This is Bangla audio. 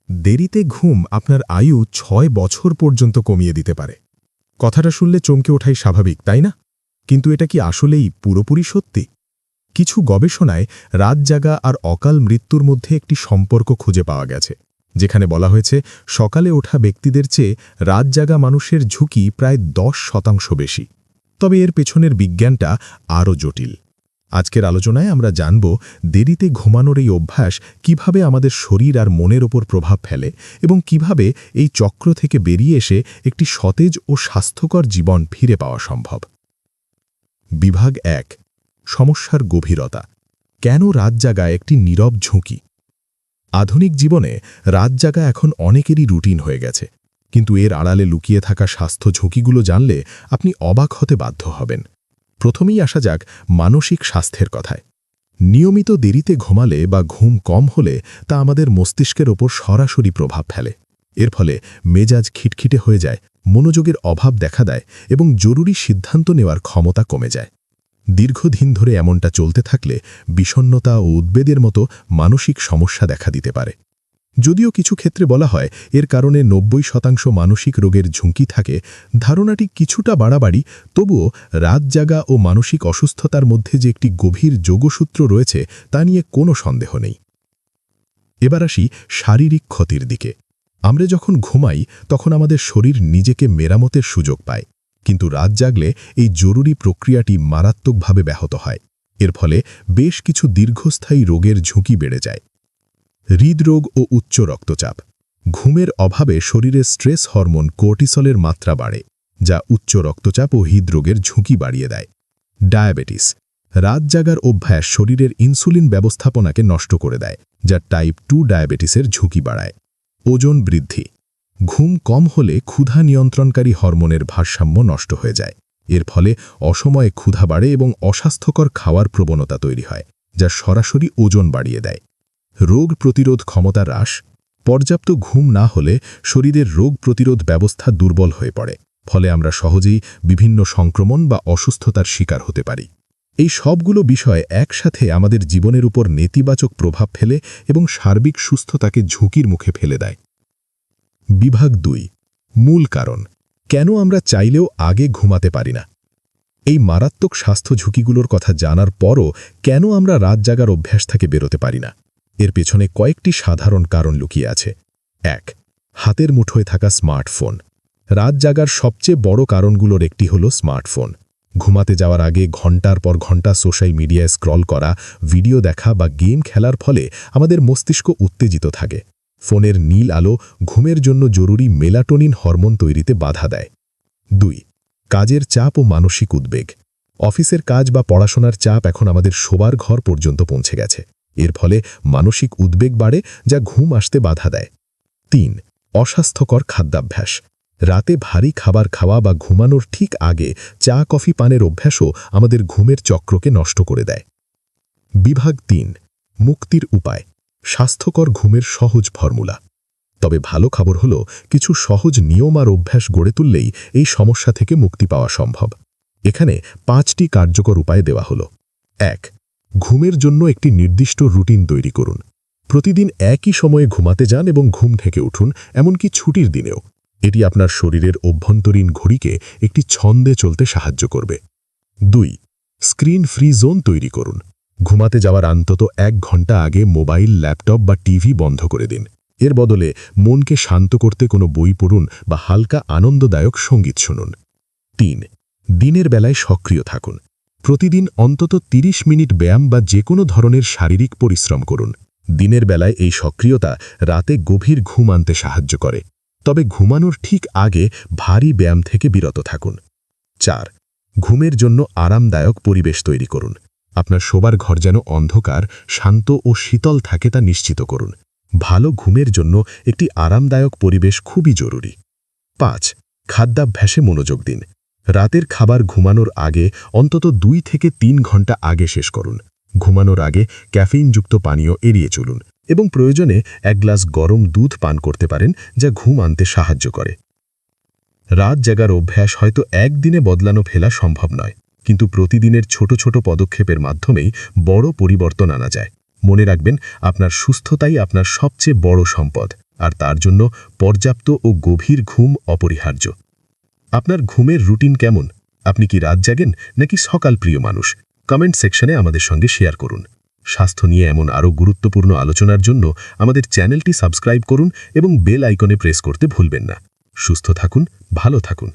দেরিতে ঘুম আপনার আয়ু ৬ বছর পর্যন্ত কমিয়ে দিতে পারে। কথাটা শুনলে চমকে ওঠাই স্বাভাবিক, তাই না? কিন্তু এটা কি আসলেই পুরোপুরি সত্যি? কিছু গবেষণায় রাত জাগা আর অকাল মৃত্যুর মধ্যে একটি সম্পর্ক খুঁজে পাওয়া গেছে, যেখানে বলা হয়েছে সকালে ওঠা ব্যক্তিদের চেয়ে রাত জাগা মানুষের ঝুঁকি প্রায় ১০% বেশি। তবে এর পেছনের বিজ্ঞানটা আরও জটিল। আজকের আলোচনায় আমরা জানব দেরিতে ঘুমানোর এই অভ্যাস কিভাবে আমাদের শরীর আর মনের ওপর প্রভাব ফেলে এবং কিভাবে এই চক্র থেকে বেরিয়ে এসে একটি সতেজ ও স্বাস্থ্যকর জীবন ফিরে পাওয়া সম্ভব। বিভাগ ১, সমস্যার গভীরতা। কেন রাত জাগা একটি নীরব ঝুঁকি? আধুনিক জীবনে রাত জাগা এখন অনেকেরই রুটিন হয়ে গেছে, কিন্তু এর আড়ালে লুকিয়ে থাকা স্বাস্থ্য ঝুঁকিগুলো জানলে আপনি অবাক হতে বাধ্য হবেন। প্রথমেই আসা যাক মানসিক স্বাস্থ্যের কথায়। নিয়মিত দেরিতে ঘুমালে বা ঘুম কম হলে তা আমাদের মস্তিষ্কের ওপর সরাসরি প্রভাব ফেলে। এর ফলে মেজাজ খিটখিটে হয়ে যায়, মনোযোগের অভাব দেখা দেয় এবং জরুরি সিদ্ধান্ত নেওয়ার ক্ষমতা কমে যায়। দীর্ঘদিন ধরে এমনটা চলতে থাকলে বিষণ্ণতা ও উদ্বেগের মতো মানসিক সমস্যা দেখা দিতে পারে। যদিও কিছু ক্ষেত্রে বলা হয় এর কারণে ৯০% মানসিক রোগের ঝুঁকি থাকে, ধারণাটি কিছুটা বাড়াবাড়ি, তবুও রাত জাগা ও মানসিক অসুস্থতার মধ্যে যে একটি গভীর যোগসূত্র রয়েছে তা নিয়ে কোনো সন্দেহ নেই। এবার আসি শারীরিক ক্ষতির দিকে। আমরা যখন ঘুমাই তখন আমাদের শরীর নিজেকে মেরামতের সুযোগ পায়, কিন্তু রাত জাগলে এই জরুরি প্রক্রিয়াটি মারাত্মকভাবে ব্যাহত হয়। এর ফলে বেশ কিছু দীর্ঘস্থায়ী রোগের ঝুঁকি বেড়ে যায়। হৃদরোগ ও উচ্চ রক্তচাপ। ঘুমের অভাবে শরীরে স্ট্রেস হরমোন কর্টিসলের মাত্রা বাড়ে, যা উচ্চ রক্তচাপ ও হৃদরোগের ঝুঁকি বাড়িয়ে দেয়। ডায়াবেটিস। রাত জাগার অভ্যাস শরীরের ইনসুলিন ব্যবস্থাপনাকে নষ্ট করে দেয়, যা টাইপ 2 ডায়াবেটিসের ঝুঁকি বাড়ায়। ওজন বৃদ্ধি। ঘুম কম হলে ক্ষুধা নিয়ন্ত্রণকারী হরমোনের ভারসাম্য নষ্ট হয়ে যায়। এর ফলে অসময়ে ক্ষুধা বাড়ে এবং অস্বাস্থ্যকর খাওয়ার প্রবণতা তৈরি হয়, যা সরাসরি ওজন বাড়িয়ে দেয়। রোগ প্রতিরোধ ক্ষমতা হ্রাস। পর্যাপ্ত ঘুম না হলে শরীরের রোগ প্রতিরোধ ব্যবস্থা দুর্বল হয়ে পড়ে, ফলে আমরা সহজেই বিভিন্ন সংক্রমণ বা অসুস্থতার শিকার হতে পারি। এই সবগুলো বিষয় একসাথে আমাদের জীবনের উপর নেতিবাচক প্রভাব ফেলে এবং সার্বিক সুস্থতাকে ঝুঁকির মুখে ফেলে দেয়। বিভাগ ২, মূল কারণ। কেন আমরা চাইলেও আগে ঘুমাতে পারি না? এই মারাত্মক স্বাস্থ্য ঝুঁকিগুলোর কথা জানার পরও কেন আমরা রাত জাগার অভ্যাস থেকে বেরোতে পারি না? এর পেছনে কয়েকটি সাধারণ কারণ লুকিয়ে আছে। ১, হাতের মুঠোয় থাকা স্মার্টফোন। রাত জাগার সবচেয়ে বড় কারণগুলোর একটি হল স্মার্টফোন। ঘুমাতে যাওয়ার আগে ঘন্টার পর ঘন্টা সোশ্যাল মিডিয়ায় স্ক্রল করা, ভিডিও দেখা বা গেম খেলার ফলে আমাদের মস্তিষ্ক উত্তেজিত থাকে। ফোনের নীল আলো ঘুমের জন্য জরুরি মেলাটোনিন হরমোন তৈরিতে বাধা দেয়। ২, কাজের চাপ ও মানসিক উদ্বেগ। অফিসের কাজ বা পড়াশোনার চাপ এখন আমাদের শোবার ঘর পর্যন্ত পৌঁছে গেছে। এর ফলে মানসিক উদ্বেগ বাড়ে, যা ঘুম আসতে বাধা দেয়। ৩, অস্বাস্থ্যকর খাদ্যাভ্যাস। রাতে ভারী খাবার খাওয়া বা ঘুমানোর ঠিক আগে চা কফি পানের অভ্যাসও আমাদের ঘুমের চক্রকে নষ্ট করে দেয়। বিভাগ ৩, মুক্তির উপায়। স্বাস্থ্যকর ঘুমের সহজ ফর্মুলা। তবে ভালো খবর হল কিছু সহজ নিয়ম আর অভ্যাস গড়ে তুললেই এই সমস্যা থেকে মুক্তি পাওয়া সম্ভব। এখানে 5টি কার্যকর উপায় দেওয়া হল। ১, ঘুমের জন্য একটি নির্দিষ্ট রুটিন তৈরি করুন। প্রতিদিন একই সময়ে ঘুমাতে যান এবং ঘুম থেকে উঠুন, এমনকি ছুটির দিনেও। এটি আপনার শরীরের অভ্যন্তরীণ ঘড়িকে একটি ছন্দে চলতে সাহায্য করবে। ২, স্ক্রিন ফ্রি জোন তৈরি করুন। ঘুমাতে যাওয়ার অন্তত 1 ঘন্টা আগে মোবাইল, ল্যাপটপ বা টিভি বন্ধ করে দিন। এর বদলে মনকে শান্ত করতে কোনো বই পড়ুন বা হালকা আনন্দদায়ক সঙ্গীত শুনুন। ৩, দিনের বেলায় সক্রিয় থাকুন। প্রতিদিন অন্তত 30 মিনিট ব্যায়াম বা যে কোনো ধরনের শারীরিক পরিশ্রম করুন। দিনের বেলায় এই সক্রিয়তা রাতে গভীর ঘুম আনতে সাহায্য করে, তবে ঘুমানোর ঠিক আগে ভারী ব্যায়াম থেকে বিরত থাকুন। ৪, ঘুমের জন্য আরামদায়ক পরিবেশ তৈরি করুন। আপনার শোবার ঘর যেন অন্ধকার, শান্ত ও শীতল থাকে তা নিশ্চিত করুন। ভালো ঘুমের জন্য একটি আরামদায়ক পরিবেশ খুবই জরুরি। ৫, খাদ্যাভ্যাসে মনোযোগ দিন। রাতের খাবার ঘুমানোর আগে অন্তত 2 থেকে 3 ঘন্টা আগে শেষ করুন। ঘুমানোর আগে ক্যাফেইনযুক্ত পানীয় এড়িয়ে চলুন এবং প্রয়োজনে 1 গ্লাস গরম দুধ পান করতে পারেন, যা ঘুম আনতে সাহায্য করে। রাত জাগার অভ্যাস হয়তো একদিনে বদলানো ফেলা সম্ভব নয়, কিন্তু প্রতিদিনের ছোট ছোট পদক্ষেপের মাধ্যমেই বড় পরিবর্তন আনা যায়। মনে রাখবেন, আপনার সুস্থতাই আপনার সবচেয়ে বড় সম্পদ। আর তার জন্য পর্যাপ্ত ও গভীর ঘুম অপরিহার্য। আপনার ঘুমের রুটিন কেমন? আপনি কি রাত জাগেন নাকি সকাল প্রিয় মানুষ? কমেন্ট সেকশনে আমাদের সঙ্গে শেয়ার করুন। স্বাস্থ্য নিয়ে এমন আরও গুরুত্বপূর্ণ আলোচনার জন্য আমাদের চ্যানেলটি সাবস্ক্রাইব করুন এবং বেল আইকনে প্রেস করতে ভুলবেন না। সুস্থ থাকুন, ভালো থাকুন।